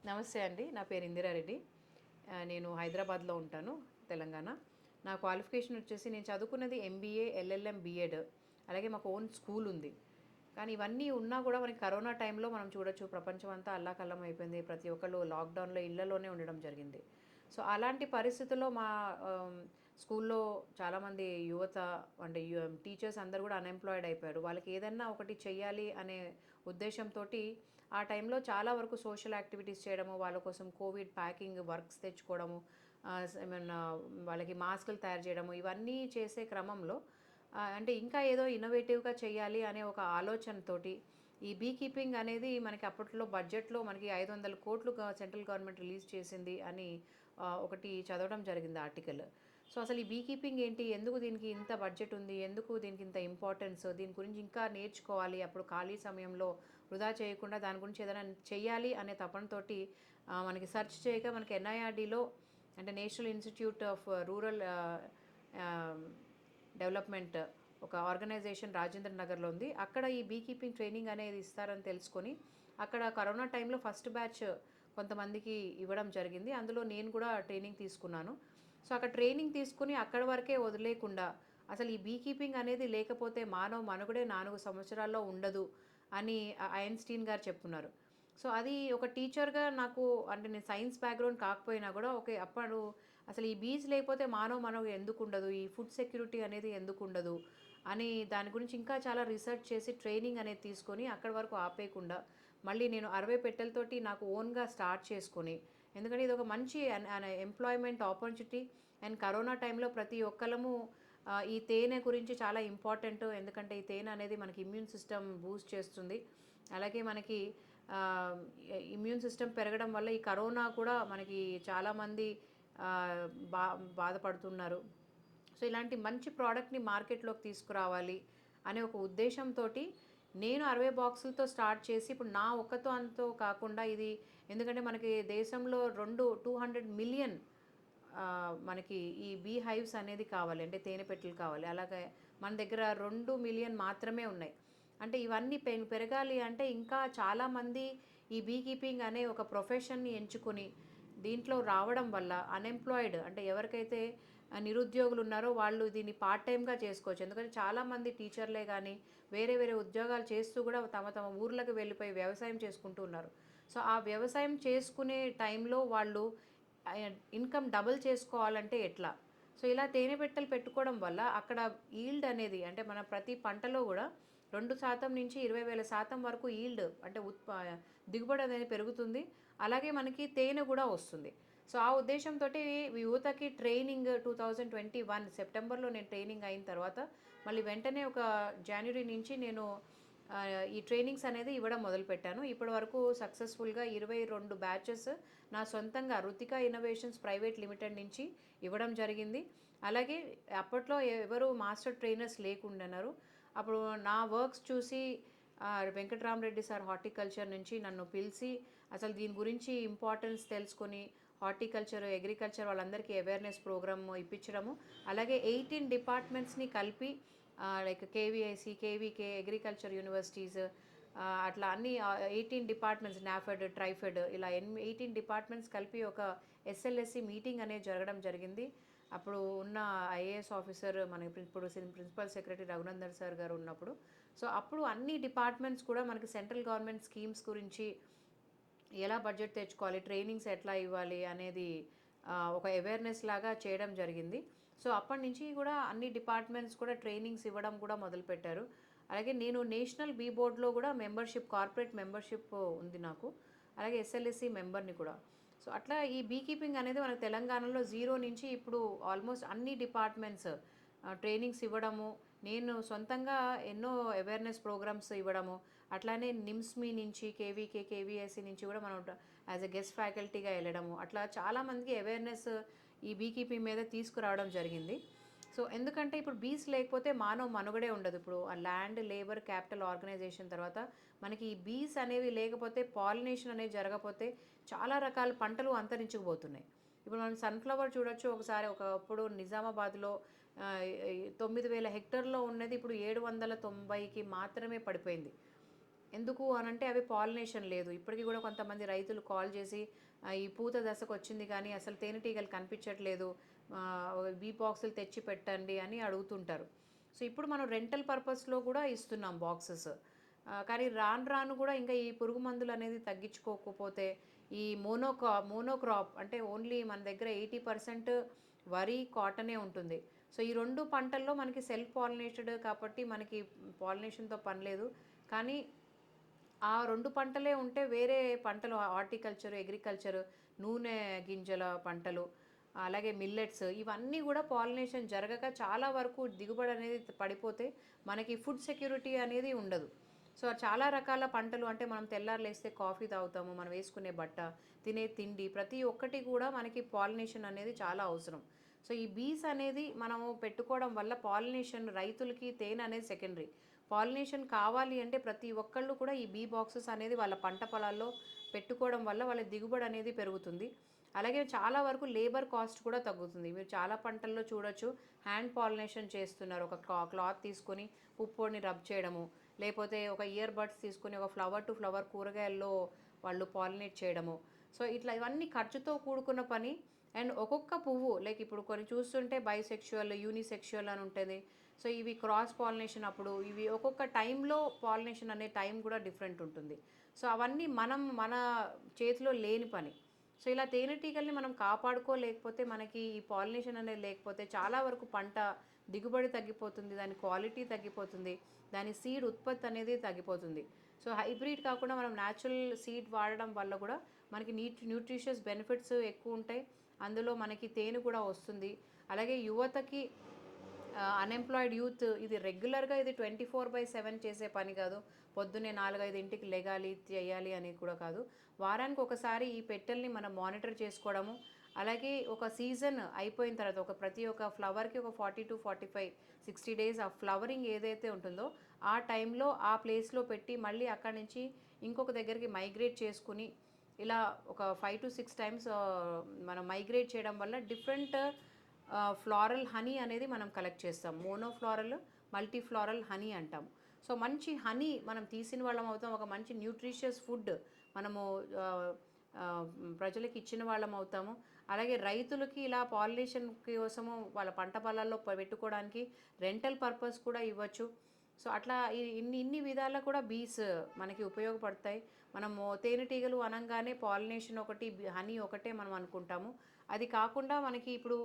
నమస్తే అండి. నా పేరు ఇందిరారెడ్డి. నేను హైదరాబాద్‌లో ఉంటాను, తెలంగాణ. నా క్వాలిఫికేషన్ వచ్చేసి నేను చదువుకున్నది ఎంబీఏ, ఎల్ఎల్ఎం, బీఎడ్. అలాగే మాకు ఓన్ స్కూల్ ఉంది. కానీ ఇవన్నీ ఉన్నా కూడా మనకి కరోనా టైంలో మనం చూడొచ్చు ప్రపంచం అంతా అల్లాకల్లం అయిపోయింది. ప్రతి ఒక్కళ్ళు లాక్‌డౌన్‌లో ఇళ్లలోనే ఉండడం జరిగింది. సో, అలాంటి పరిస్థితుల్లో మా స్కూల్‌లో చాలామంది యువత అంటే టీచర్స్ అందరూ కూడా అన్‌ఎంప్లాయిడ్ అయిపోయారు. వాళ్ళకి ఏదన్నా ఒకటి చెయ్యాలి అనే ఉద్దేశంతోటి ఆ టైంలో చాలా వరకు సోషల్ యాక్టివిటీస్ చేయడము, వాళ్ళ కోసం కోవిడ్ ప్యాకింగ్ వర్క్స్ తెచ్చుకోవడము, ఏమన్నా వాళ్ళకి మాస్కులు తయారు చేయడము, ఇవన్నీ చేసే క్రమంలో అంటే ఇంకా ఏదో ఇన్నోవేటివ్‌గా చేయాలి అనే ఒక ఆలోచనతోటి ఈ బీ కీపింగ్ అనేది మనకి అప్పట్లో బడ్జెట్‌లో మనకి 500,00,00,000 సెంట్రల్ గవర్నమెంట్ రిలీజ్ చేసింది అని ఒకటి చదవడం జరిగింది ఆర్టికల్. సో, అసలు ఈ బీ కీపింగ్ ఏంటి? ఎందుకు దీనికి ఇంత బడ్జెట్ ఉంది? ఎందుకు దీనికి ఇంత ఇంపార్టెన్స్? దీని గురించి ఇంకా నేర్చుకోవాలి. అప్పుడు ఖాళీ సమయంలో వృధా చేయకుండా దాని గురించి ఏదైనా చెయ్యాలి అనే తపనతోటి మనకి సెర్చ్ చేయగా మనకి ఎన్ఐఆర్‌డీలో అంటే నేషనల్ ఇన్‌స్టిట్యూట్ ఆఫ్ రూరల్ ఆహ్, డెవలప్‌మెంట్ ఒక ఆర్గనైజేషన్ రాజేంద్ర నగర్‌లో ఉంది. అక్కడ ఈ బీ కీపింగ్ ట్రైనింగ్ అనేది ఇస్తారని తెలుసుకొని, అక్కడ కరోనా టైంలో ఫస్ట్ బ్యాచ్ కొంతమందికి ఇవ్వడం జరిగింది. అందులో నేను కూడా ట్రైనింగ్ తీసుకున్నాను. సో, అక్కడ ట్రైనింగ్ తీసుకొని అక్కడి వరకే వదిలేయకుండా, అసలు ఈ బీ కీపింగ్ అనేది లేకపోతే మానవ మనుగడే 4 సంవత్సరాల్లో ఉండదు అని ఐన్‌స్టీన్ గారు చెప్పున్నారు. సో, అది ఒక టీచర్‌గా నాకు అంటే నేను సైన్స్ బ్యాక్‌గ్రౌండ్ కాకపోయినా కూడా ఓకే. అప్పుడు అసలు ఈ బీస్ లేకపోతే మానవ మనుగడ ఎందుకుండదు? ఈ ఫుడ్ సెక్యూరిటీ అనేది ఎందుకుండదు? అని దాని గురించి ఇంకా చాలా రిసర్చ్ చేసి ట్రైనింగ్ అనేది తీసుకొని అక్కడి వరకు ఆపేయకుండా మళ్ళీ నేను 60 పెట్టెలతోటి నాకు ఓన్‌గా స్టార్ట్ చేసుకొని ఎందుకంటే ఇదొక మంచి ఎంప్లాయ్‌మెంట్ ఆపర్చునిటీ అండ్ కరోనా టైంలో ప్రతి ఒక్కళ్ళము ఈ తేనె గురించి చాలా ఇంపార్టెంట్. ఎందుకంటే ఈ తేనె అనేది మనకి ఇమ్యూన్ సిస్టమ్ బూస్ట్ చేస్తుంది. అలాగే మనకి ఆహ్, ఇమ్యూన్ సిస్టమ్ పెరగడం వల్ల ఈ కరోనా కూడా మనకి చాలామంది ఆహ్, బా బాధపడుతున్నారు. సో, ఇలాంటి మంచి ప్రోడక్ట్‌ని మార్కెట్‌లోకి తీసుకురావాలి అనే ఒక ఉద్దేశంతోటి నేను 60 బాక్సులతో స్టార్ట్ చేసి ఇప్పుడు నా ఒక్కతో అంతో కాకుండా ఇది ఎందుకంటే మనకి దేశంలో 200 మిలియన్ మనకి ఈ బీ హైవ్స్ అనేది కావాలి. అంటే తేనె పెట్టెలు కావాలి. అలాగే మన దగ్గర 2 మిలియన్ మాత్రమే ఉన్నాయి. అంటే ఇవన్నీ పెరగాలి అంటే ఇంకా చాలామంది ఈ బీ కీపింగ్ అనే ఒక ప్రొఫెషన్‌ని ఎంచుకొని దీంట్లో రావడం వల్ల అన్‌ఎంప్లాయిడ్ అంటే ఎవరికైతే నిరుద్యోగులు ఉన్నారో వాళ్ళు దీన్ని పార్ట్ టైమ్‌గా చేసుకోవచ్చు. ఎందుకంటే చాలామంది టీచర్లే గానీ, వేరే వేరే ఉద్యోగాలు చేస్తూ కూడా తమ తమ ఊర్లకు వెళ్ళిపోయి వ్యవసాయం చేసుకుంటూ ఉన్నారు. సో, ఆ వ్యవసాయం చేసుకునే టైంలో వాళ్ళు ఇన్‌కమ్ డబుల్ చేసుకోవాలంటే ఎట్లా? సో, ఇలా తేనె పెట్టెలు పెట్టుకోవడం వల్ల అక్కడ ఈల్డ్ అనేది అంటే మన ప్రతి పంటలో గూడా 2% నుంచి 20,000% వరకు ఈల్డ్ అంటే దిగుబడి అనేది పెరుగుతుంది. అలాగే మనకి తేనె గూడా వస్తుంది. సో, ఆ ఉద్దేశంతోటి యువతకి ట్రైనింగ్ 2021 సెప్టెంబర్‌లో నేను ట్రైనింగ్ అయిన తర్వాత మళ్ళీ వెంటనే ఒక జాన్యురీ నుంచి నేను ఈ ట్రైనింగ్స్ అనేది ఇవ్వడం మొదలుపెట్టాను. ఇప్పటి వరకు సక్సెస్‌ఫుల్‌గా 22 బ్యాచెస్ నా సొంతంగా రుతిక ఇన్నోవేషన్స్ ప్రైవేట్ లిమిటెడ్ నుంచి ఇవ్వడం జరిగింది. అలాగే అప్పట్లో ఎవరు మాస్టర్ ట్రైనర్స్ లేకుండెనరు. అప్పుడు నా వర్క్స్ చూసి వెంకటరామరెడ్డి సార్ హార్టికల్చర్ నుంచి నన్ను పిలిచి అసలు దీని గురించి ఇంపార్టెన్స్ తెలుసుకొని హార్టికల్చర్, అగ్రికల్చర్ వాళ్ళందరికీ అవేర్‌నెస్ ప్రోగ్రామ్ ఇప్పించడము. అలాగే 18 డిపార్ట్మెంట్స్‌ని కలిపి like KVIC, KVK, agriculture universities అట్లా అన్ని 18 డిపార్ట్మెంట్స్ నాఫెడ్, ట్రైఫెడ్ ఇలా 18 డిపార్ట్మెంట్స్ కలిపి ఒక ఎస్ఎల్ఎస్సి మీటింగ్ అనేది జరగడం జరిగింది. అప్పుడు ఉన్న ఐఏఎస్ ఆఫీసర్ మన ఇప్పుడు ప్రిన్సిపల్ సెక్రటరీ రఘునందన్ సార్ గారు ఉన్నప్పుడు. సో, అప్పుడు అన్ని డిపార్ట్మెంట్స్ కూడా మనకి సెంట్రల్ గవర్నమెంట్ స్కీమ్స్ గురించి ఎలా బడ్జెట్ తెచ్చుకోవాలి, ట్రైనింగ్స్ ఎట్లా ఇవ్వాలి అనేది ఒక అవేర్‌నెస్ లాగా చేయడం జరిగింది. సో, అప్పటినుంచి కూడా అన్ని డిపార్ట్మెంట్స్ కూడా ట్రైనింగ్స్ ఇవ్వడం కూడా మొదలుపెట్టారు. అలాగే నేను నేషనల్ బీ బోర్డ్‌లో కూడా మెంబర్‌షిప్ కార్పొరేట్ మెంబర్‌షిప్ ఉంది నాకు. అలాగే ఎస్ఎల్ఎస్సి మెంబర్‌ని కూడా. సో, అట్లా ఈ బీ కీపింగ్ అనేది మన తెలంగాణలో జీరో నుంచి ఇప్పుడు ఆల్మోస్ట్ అన్ని డిపార్ట్మెంట్స్ ట్రైనింగ్స్ ఇవ్వడము, నేను సొంతంగా ఎన్నో అవేర్‌నెస్ ప్రోగ్రామ్స్ ఇవ్వడము, అట్లానే నిమ్స్‌మీ నుంచి, కేవీకే, కేవీఎస్‌సి నుంచి కూడా మనం యాస్ ఎ గెస్ట్ ఫ్యాకల్టీగా ఎళ్ళడము. అట్లా చాలామందికి అవేర్‌నెస్ ఈ బీ కీపింగ్ మీద తీసుకురావడం జరిగింది. సో, ఎందుకంటే ఇప్పుడు బీస్ లేకపోతే మానవ మనుగడే ఉండదు. ఇప్పుడు ఆ ల్యాండ్, లేబర్, క్యాపిటల్ ఆర్గనైజేషన్ తర్వాత మనకి ఈ బీస్ అనేవి లేకపోతే పాలినేషన్ అనేది జరగకపోతే చాలా రకాల పంటలు అంతరించుకుపోతున్నాయి. ఇప్పుడు మనం సన్‌ఫ్లవర్ చూడొచ్చు. ఒకసారి ఒకప్పుడు నిజామాబాద్‌లో 9,000 హెక్టార్‌లో ఉన్నది ఇప్పుడు 790కి మాత్రమే పడిపోయింది. ఎందుకు అనంటే అవి పాలినేషన్ లేదు. ఇప్పటికి కూడా కొంతమంది రైతులు కాల్ చేసి ఈ పూత దశకు వచ్చింది కానీ అసలు తేనెటీగలు కనిపించట్లేదు, బీ బాక్సులు తెచ్చి పెట్టండి అని అడుగుతుంటారు. సో ఇప్పుడు మనం రెంటల్ పర్పస్లో కూడా ఇస్తున్నాం బాక్సెస్. కానీ రాను రాను కూడా ఇంకా ఈ పురుగు మందులు అనేది తగ్గించుకోకపోతే ఈ మోనోక్రాప్ అంటే ఓన్లీ మన దగ్గర 80% వరి, కాటనే ఉంటుంది. సో ఈ 2 పంటల్లో మనకి సెల్ఫ్ పాలినేటెడ్ కాబట్టి మనకి పాలినేషన్‌తో పని లేదు. కానీ ఆ 2 పంటలే ఉంటే వేరే పంటలు హార్టికల్చర్, అగ్రికల్చర్, నూనె గింజల పంటలు, అలాగే మిల్లెట్స్ ఇవన్నీ కూడా పాలినేషన్ జరగక చాలా వరకు దిగుబడి అనేది పడిపోతే మనకి ఫుడ్ సెక్యూరిటీ అనేది ఉండదు. సో చాలా రకాల పంటలు అంటే మనం తెల్లారి లేస్తే కాఫీ తాగుతాము, మనం వేసుకునే బట్ట, తినే తిండి ప్రతి ఒక్కటి కూడా మనకి పాలినేషన్ అనేది చాలా అవసరం. సో ఈ బీస్ అనేది మనము పెట్టుకోవడం వల్ల పాలినేషన్ రైతులకి తేనె అనేది సెకండరీ. పాలినేషన్ కావాలి అంటే ప్రతి ఒక్కళ్ళు కూడా ఈ బీ బాక్సెస్ అనేది వాళ్ళ పంట పొలాల్లో పెట్టుకోవడం వల్ల వాళ్ళ దిగుబడి అనేది పెరుగుతుంది. అలాగే చాలా వరకు లేబర్ కాస్ట్ కూడా తగ్గుతుంది. మీరు చాలా పంటల్లో చూడొచ్చు, హ్యాండ్ పాలినేషన్ చేస్తున్నారు. ఒక క్లాత్ తీసుకొని పుప్పొడిని రబ్ చేయడము, లేకపోతే ఒక ఇయర్ బడ్స్ తీసుకొని ఒక ఫ్లవర్ టు ఫ్లవర్ కూరగాయల్లో వాళ్ళు పాలినేట్ చేయడము. సో ఇట్లా ఇవన్నీ ఖర్చుతో కూడుకున్న పని. అండ్ ఒక్కొక్క పువ్వు లైక్ ఇప్పుడు కొన్ని చూస్తుంటే బైసెక్షువల్, యూనిసెక్షువల్ అని ఉంటుంది. సో ఇవి క్రాస్ పాలినేషన్ అప్పుడు ఇవి ఒక్కొక్క టైంలో పాలినేషన్ అనే టైం కూడా డిఫరెంట్ ఉంటుంది. సో అవన్నీ మన చేతిలో లేని పని. సో ఇలా తేనెటీగల్ని మనం కాపాడుకోలేకపోతే మనకి ఈ పాలినేషన్ అనేది లేకపోతే చాలా వరకు పంట దిగుబడి తగ్గిపోతుంది, దాని క్వాలిటీ తగ్గిపోతుంది, దాని సీడ్ ఉత్పత్తి అనేది తగ్గిపోతుంది. సో హైబ్రిడ్ కాకుండా మనం న్యాచురల్ సీడ్ వాడడం వల్ల కూడా మనకి న్యూట్రిషియస్ బెనిఫిట్స్ ఎక్కువ ఉంటాయి. అందులో మనకి తేనె కూడా వస్తుంది. అలాగే యువతకి అన్ఎంప్లాయిడ్ యూత్ ఇది రెగ్యులర్గా ఇది 24/7 చేసే పని కాదు. పొద్దున్నే 4-5 లెగాలి చేయాలి అని కూడా కాదు. వారానికి ఒకసారి ఈ పెట్టెల్ని మనం మానిటర్ చేసుకోవడము, అలాగే ఒక సీజన్ అయిపోయిన తర్వాత ప్రతి ఒక్క ఫ్లవర్కి ఒక 40-45-60 డేస్ ఆ ఫ్లవరింగ్ ఏదైతే ఉంటుందో ఆ టైంలో ఆ ప్లేస్లో పెట్టి మళ్ళీ అక్కడి నుంచి ఇంకొక దగ్గరికి మైగ్రేట్ చేసుకుని ఇలా ఒక 5-6 టైమ్స్ మనం మైగ్రేట్ చేయడం వల్ల డిఫరెంట్ ఫ్లారల్ హనీ అనేది మనం కలెక్ట్ చేస్తాం. మోనోఫ్లారల్, మల్టీ ఫ్లారల్ హనీ అంటాం. సో మంచి హనీ మనం తీసిన వాళ్ళం అవుతాం, ఒక మంచి న్యూట్రిషియస్ ఫుడ్ మనము ప్రజలకు ఇచ్చిన వాళ్ళం అవుతాము. అలాగే రైతులకి ఇలా పాలినేషన్ కోసము వాళ్ళ పంట పొలాల్లో పెట్టుకోవడానికి రెంటల్ పర్పస్ కూడా ఇవ్వచ్చు. సో అట్లా ఇన్ని విధాలా కూడా బీస్ మనకి ఉపయోగపడతాయి. మనము తేనెటీగలు అనగానే పాలినేషన్ ఒకటి, హనీ ఒకటే మనం అనుకుంటాము. అది కాకుండా మనకి ఇప్పుడు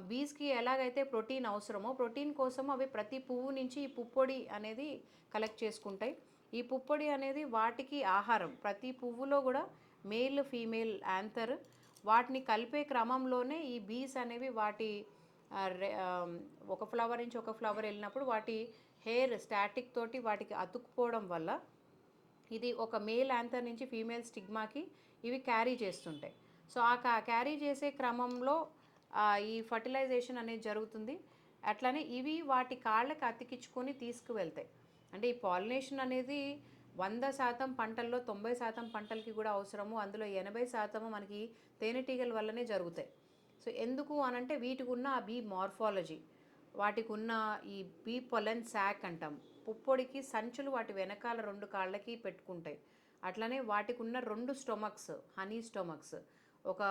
బీస్కి ఎలాగైతే ప్రోటీన్ అవసరమో ప్రోటీన్ కోసం అవి ప్రతి పువ్వు నుంచి ఈ పుప్పొడి అనేది కలెక్ట్ చేసుకుంటాయి. ఈ పుప్పొడి అనేది వాటికి ఆహారం. ప్రతి పువ్వులో కూడా మేల్, ఫీమేల్ యాంథర్ వాటిని కలిపే క్రమంలోనే ఈ బీస్ అనేవి వాటి ఒక ఫ్లవర్ నుంచి ఒక ఫ్లవర్ వెళ్ళినప్పుడు వాటి హెయిర్ స్టాటిక్ తోటి వాటికి అతుక్కుపోవడం వల్ల ఇది ఒక మేల్ యాంథర్ నుంచి ఫీమేల్ స్టిగ్మాకి ఇవి క్యారీ చేస్తుంటాయి. సో ఆ క్యారీ చేసే క్రమంలో ఈ ఫర్టిలైజేషన్ అనేది జరుగుతుంది. అట్లనే ఇవి వాటి కాళ్ళకి అతికించుకొని తీసుకువెళ్తాయి. అంటే ఈ పాలినేషన్ అనేది 100% పంటల్లో 90% పంటలకి కూడా అవసరము. అందులో 80% మనకి తేనెటీగల వల్లనే జరుగుతాయి. సో ఎందుకు అనంటే వీటికి ఉన్న ఆ బీ మార్ఫాలజీ, వాటికి ఉన్న ఈ బీ పొలెన్ శాక్ అంటాం, పుప్పొడికి సంచులు వాటి వెనకాల 2 కాళ్ళకి పెట్టుకుంటాయి. అట్లనే వాటికి ఉన్న 2 స్టొమక్స్, హనీ స్టొమక్స్, ఒక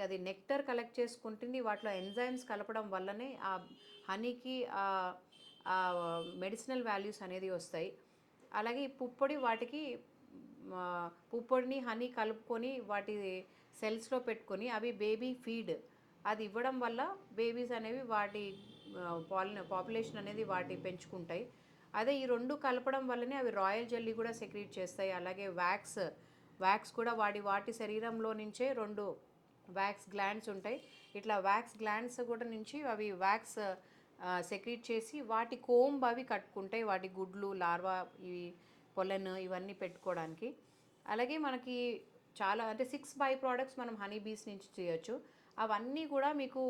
అది నెక్టర్ కలెక్ట్ చేసుకుంటుంది. వాటిలో ఎంజైమ్స్ కలపడం వల్లనే ఆ హనీకి మెడిసినల్ వాల్యూస్ అనేది వస్తాయి. అలాగే ఈ పుప్పొడి వాటికి పుప్పొడిని హనీ కలుపుకొని వాటి సెల్స్లో పెట్టుకొని అవి బేబీ ఫీడ్ అది ఇవ్వడం వల్ల బేబీస్ అనేవి వాటి పాపులేషన్ అనేది వాటి పెంచుకుంటాయి. అదే ఈ 2 కలపడం వల్లనే అవి రాయల్ జెల్లీ కూడా సెక్రీట్ చేస్తాయి. అలాగే వ్యాక్స్ కూడా వాటి శరీరంలో నుంచే 2 వ్యాక్స్ గ్లాండ్స్ ఉంటాయి. ఇట్లా వ్యాక్స్ గ్లాండ్స్ కూడా నుంచి అవి వ్యాక్స్ సెక్రీట్ చేసి వాటి కోంబ్ అవి కట్టుకుంటాయి, వాటి గుడ్లు, లార్వా, ఇవి పొలెన్ ఇవన్నీ పెట్టుకోవడానికి. అలాగే మనకి చాలా అంటే 6 బై ప్రోడక్ట్స్ మనం హనీ బీస్ నుంచి చేయొచ్చు. అవన్నీ కూడా మీకు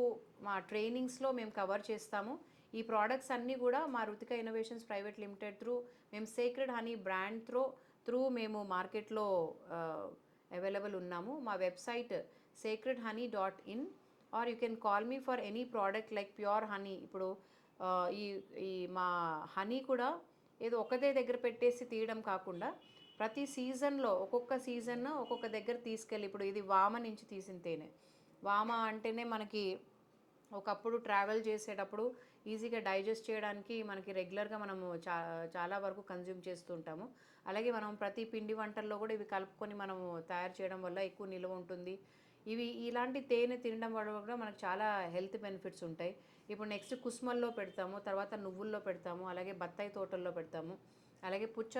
మా ట్రైనింగ్స్లో మేము కవర్ చేస్తాము. ఈ ప్రోడక్ట్స్ అన్నీ కూడా మా రుతిక ఇన్నోవేషన్స్ ప్రైవేట్ లిమిటెడ్ మేము సేక్రెడ్ హనీ బ్రాండ్ త్రూ మేము మార్కెట్లో అవైలబుల్ ఉన్నాము. మా website sacredhoney.in or you can call me for any product like pure honey. ఇప్పుడు ఈ మా హనీ కూడా ఏదో ఒకదే దగ్గర పెట్టేసి తీయడం కాకుండా ప్రతి సీజన్లో ఒక్కొక్క సీజన్ ఒక్కొక్క దగ్గర తీసుకెళ్ళి, ఇప్పుడు ఇది వామ నుంచి తీసిన తేనె. వామ అంటేనే మనకి ఒకప్పుడు ట్రావెల్ చేసేటప్పుడు ఈజీగా డైజెస్ట్ చేయడానికి మనకి రెగ్యులర్గా మనము చాలా వరకు కన్జ్యూమ్ చేస్తూ ఉంటాము. అలాగే మనం ప్రతి పిండి వంటల్లో కూడా ఇవి కలుపుకొని మనము తయారు చేయడం వల్ల ఎక్కువ నిల్వ ఉంటుంది. ఇలాంటి తేనె తినడం వల్ల కూడా మనకు చాలా హెల్త్ బెనిఫిట్స్ ఉంటాయి. ఇప్పుడు నెక్స్ట్ కుసుమల్లో పెడతాము, తర్వాత నువ్వుల్లో పెడతాము, అలాగే బత్తాయి తోటల్లో పెడతాము, అలాగే పుచ్చ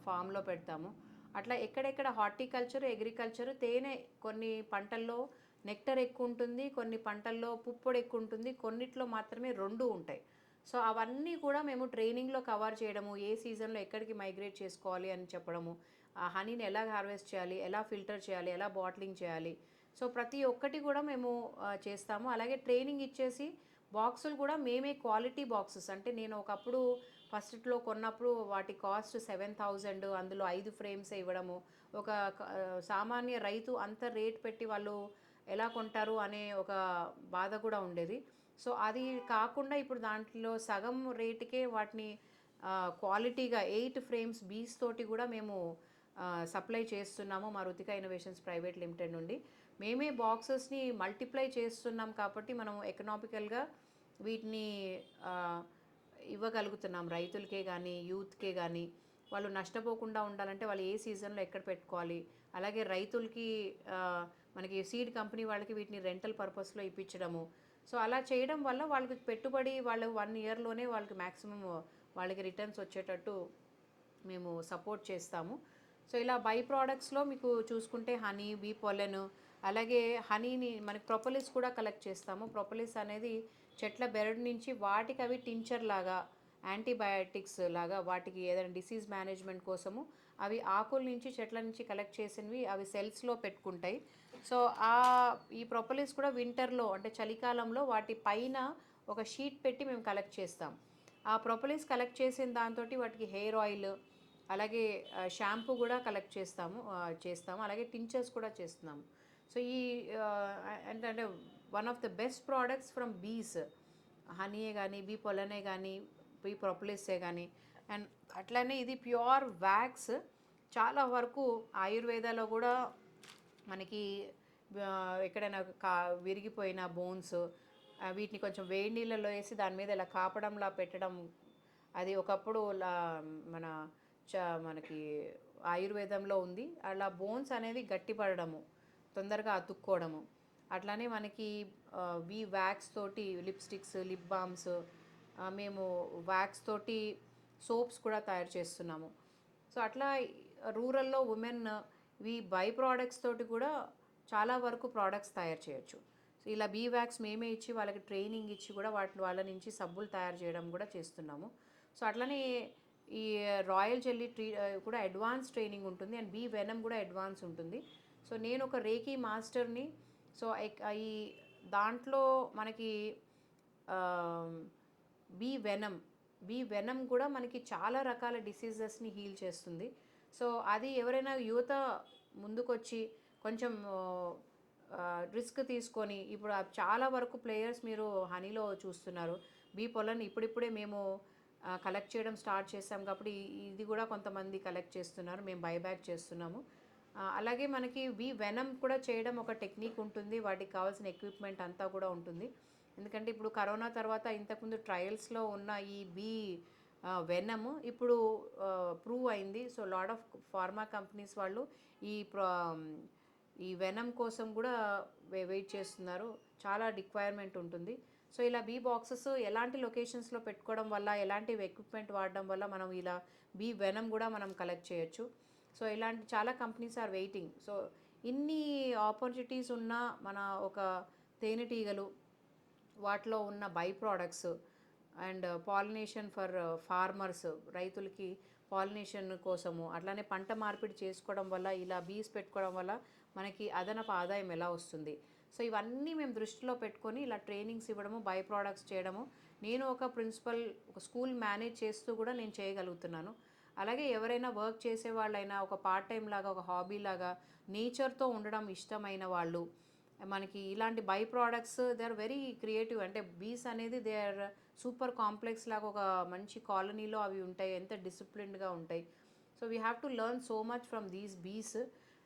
ఫామ్లో పెడతాము. అట్లా ఎక్కడెక్కడ హార్టికల్చర్, అగ్రికల్చర్, తేనె కొన్ని పంటల్లో నెక్టర్ ఎక్కువ ఉంటుంది, కొన్ని పంటల్లో పుప్పొడి ఎక్కువ ఉంటుంది, కొన్నిట్లో మాత్రమే రెండు ఉంటాయి. సో అవన్నీ కూడా మేము ట్రైనింగ్లో కవర్ చేయడము, ఏ సీజన్లో ఎక్కడికి మైగ్రేట్ చేసుకోవాలి అని చెప్పడము, ఆ హనీని ఎలా హార్వెస్ట్ చేయాలి, ఎలా ఫిల్టర్ చేయాలి, ఎలా బాటిలింగ్ చేయాలి, సో ప్రతి ఒక్కటి కూడా మేము చేస్తాము. అలాగే ట్రైనింగ్ ఇచ్చేసి బాక్సులు కూడా మేమే క్వాలిటీ బాక్సెస్, అంటే నేను ఒకప్పుడు ఫస్ట్లో కొన్నప్పుడు వాటి కాస్ట్ 7,000, అందులో 5 ఫ్రేమ్స్ ఇవ్వడము, ఒక సామాన్య రైతు అంత రేట్ పెట్టి వాళ్ళు ఎలా కొంటారు అనే ఒక బాధ కూడా ఉండేది. సో అది కాకుండా ఇప్పుడు దాంట్లో సగం రేటుకే వాటిని క్వాలిటీగా 8 ఫ్రేమ్స్ బీస్ తోటి కూడా మేము సప్లై చేస్తున్నాము మా రుతిక ఇన్నోవేషన్స్ ప్రైవేట్ లిమిటెడ్ నుండి. మేమే బాక్సెస్ని మల్టిప్లై చేస్తున్నాం కాబట్టి మనం ఎకనామికల్గా వీటిని ఇవ్వగలుగుతున్నాం రైతులకే కానీ, యూత్కే కానీ. వాళ్ళు నష్టపోకుండా ఉండాలంటే వాళ్ళు ఏ సీజన్లో ఎక్కడ పెట్టుకోవాలి, అలాగే రైతులకి మనకి సీడ్ కంపెనీ వాళ్ళకి వీటిని రెంటల్ పర్పస్లో ఇప్పించడము. సో అలా చేయడం వల్ల వాళ్ళకి పెట్టుబడి వాళ్ళు 1 ఇయర్లోనే వాళ్ళకి మ్యాక్సిమం వాళ్ళకి రిటర్న్స్ వచ్చేటట్టు మేము సపోర్ట్ చేస్తాము. సో ఇలా బై ప్రోడక్ట్స్లో మీకు చూసుకుంటే హనీ, బీ పొలెన్, అలాగే హనీని మనకి ప్రొపలిస్ కూడా కలెక్ట్ చేస్తాము. ప్రొపలిస్ అనేది చెట్ల బెరడు నుంచి వాటికి అవి టించర్ లాగా, యాంటీబయాటిక్స్ లాగా, వాటికి ఏదైనా డిసీజ్ మేనేజ్మెంట్ కోసము అవి ఆకుల నుంచి చెట్ల నుంచి కలెక్ట్ చేసినవి అవి సెల్స్లో పెట్టుకుంటాయి. సో ఈ ప్రొపలిస్ కూడా వింటర్లో అంటే చలికాలంలో వాటి పైన ఒక షీట్ పెట్టి మేము కలెక్ట్ చేస్తాం. ఆ ప్రొపలిస్ కలెక్ట్ చేసిన దాంతో వాటికి హెయిర్ ఆయిల్, అలాగే షాంపూ కూడా కలెక్ట్ చేస్తాము, అలాగే టించర్స్ కూడా చేస్తున్నాము. సో ఏంటంటే one of the best products from బీస్, హనీయే కానీ, బీ పొలనే కానీ, బీ ప్రొపలిసే కానీ. అండ్ అట్లనే ఇది ప్యూర్ వ్యాక్స్. చాలా వరకు ఆయుర్వేదాలో కూడా మనకి ఎక్కడైనా విరిగిపోయిన బోన్స్ వీటిని కొంచెం వేడి నీళ్ళలో వేసి దాని మీద ఇలా కాపడంలా పెట్టడం, అది ఒకప్పుడు మన మనకి ఆయుర్వేదంలో ఉంది. అలా బోన్స్ అనేది గట్టిపడము, తొందరగా అతుక్కోవడము. అట్లానే మనకి వీ వ్యాక్స్ తోటి లిప్స్టిక్స్, లిప్ బామ్స్, మేము వ్యాక్స్ తోటి సోప్స్ కూడా తయారు చేస్తున్నాము. సో అట్లా రూరల్లో ఉమెన్ ఈ బై ప్రోడక్ట్స్ తోటి కూడా చాలా వరకు ప్రోడక్ట్స్ తయారు చేయొచ్చు. సో ఇలా బీ వ్యాక్స్ మేమే ఇచ్చి వాళ్ళకి ట్రైనింగ్ ఇచ్చి కూడా వాళ్ళ నుంచి సబ్బులు తయారు చేయడం కూడా చేస్తున్నాము. సో అట్లనే ఈ రాయల్ జెల్లీ కూడా అడ్వాన్స్ ట్రైనింగ్ ఉంటుంది, అండ్ బీ వెనమ్ కూడా అడ్వాన్స్ ఉంటుంది. సో నేను ఒక రేకీ మాస్టర్ని. సో ఈ దాంట్లో మనకి బీ వెనమ్ కూడా మనకి చాలా రకాల డిసీజెస్ని హీల్ చేస్తుంది. సో అది ఎవరైనా యువత ముందుకొచ్చి కొంచెం రిస్క్ తీసుకొని, ఇప్పుడు చాలా వరకు ప్లేయర్స్ మీరు హనీలో చూస్తున్నారు. బీ పొలన్ ఇప్పుడిప్పుడే మేము కలెక్ట్ చేయడం స్టార్ట్ చేస్తాం కాబట్టి ఇది కూడా కొంతమంది కలెక్ట్ చేస్తున్నారు, మేము బైబ్యాక్ చేస్తున్నాము. అలాగే మనకి బీ వెనమ్ కూడా చేయడం ఒక టెక్నిక్ ఉంటుంది, వాటికి కావాల్సిన ఎక్విప్మెంట్ అంతా కూడా ఉంటుంది. ఎందుకంటే ఇప్పుడు కరోనా తర్వాత ఇంతకుముందు ట్రయల్స్లో ఉన్న ఈ బీ వెనమ్ ఇప్పుడు ప్రూవ్ అయింది. So lot of pharma companies వాళ్ళు ఈ వెనమ్ కోసం కూడా వెయిట్ చేస్తున్నారు, చాలా రిక్వైర్మెంట్ ఉంటుంది. సో ఇలా బీ బాక్సెస్ ఎలాంటి లొకేషన్స్లో పెట్టుకోవడం వల్ల, ఎలాంటి ఎక్విప్మెంట్ వాడడం వల్ల మనం ఇలా బీ వెనమ్ కూడా మనం కలెక్ట్ చేయొచ్చు. సో ఇలాంటి చాలా కంపెనీస్ ఆర్ వెయిటింగ్. సో ఇన్ని ఆపర్చునిటీస్ ఉన్న మన ఒక తేనెటీగలు, వాటిలో ఉన్న by products and pollination for farmers, రైతులకి పాలినేషన్ కోసము, అట్లానే పంట మార్పిడి చేసుకోవడం వల్ల, ఇలా బీస్ పెట్టుకోవడం వల్ల మనకి అదనపు ఆదాయం ఎలా వస్తుంది. సో ఇవన్నీ మేము దృష్టిలో పెట్టుకొని ఇలా ట్రైనింగ్స్ ఇవ్వడము, బై ప్రోడక్ట్స్ చేయడము. నేను ఒక ప్రిన్సిపల్, ఒక స్కూల్ మేనేజ్ చేస్తూ కూడా నేను చేయగలుగుతున్నాను. అలాగే ఎవరైనా వర్క్ చేసే వాళ్ళైనా ఒక పార్ట్ టైం లాగా, ఒక హాబీ లాగా, నేచర్తో ఉండడం ఇష్టమైన వాళ్ళు, మనకి ఇలాంటి by products they are very creative. అంటే బీస్ అనేది దే ఆర్ సూపర్ కాంప్లెక్స్ లాగా ఒక మంచి కాలనీలో అవి ఉంటాయి, ఎంత డిసిప్లిన్డ్గా ఉంటాయి. So we have to learn so much from these బీస్.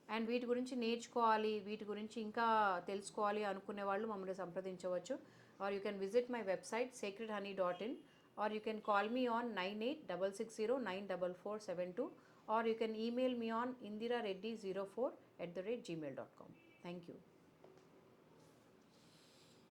అండ్ వీటి గురించి నేర్చుకోవాలి, వీటి గురించి ఇంకా తెలుసుకోవాలి అనుకునే వాళ్ళు మమ్మల్ని సంప్రదించవచ్చు. Or you can visit my website sacredhoney.in, or you can call me on 9860094472, or you can email me on indirareddy04@gmail.com. Thank you.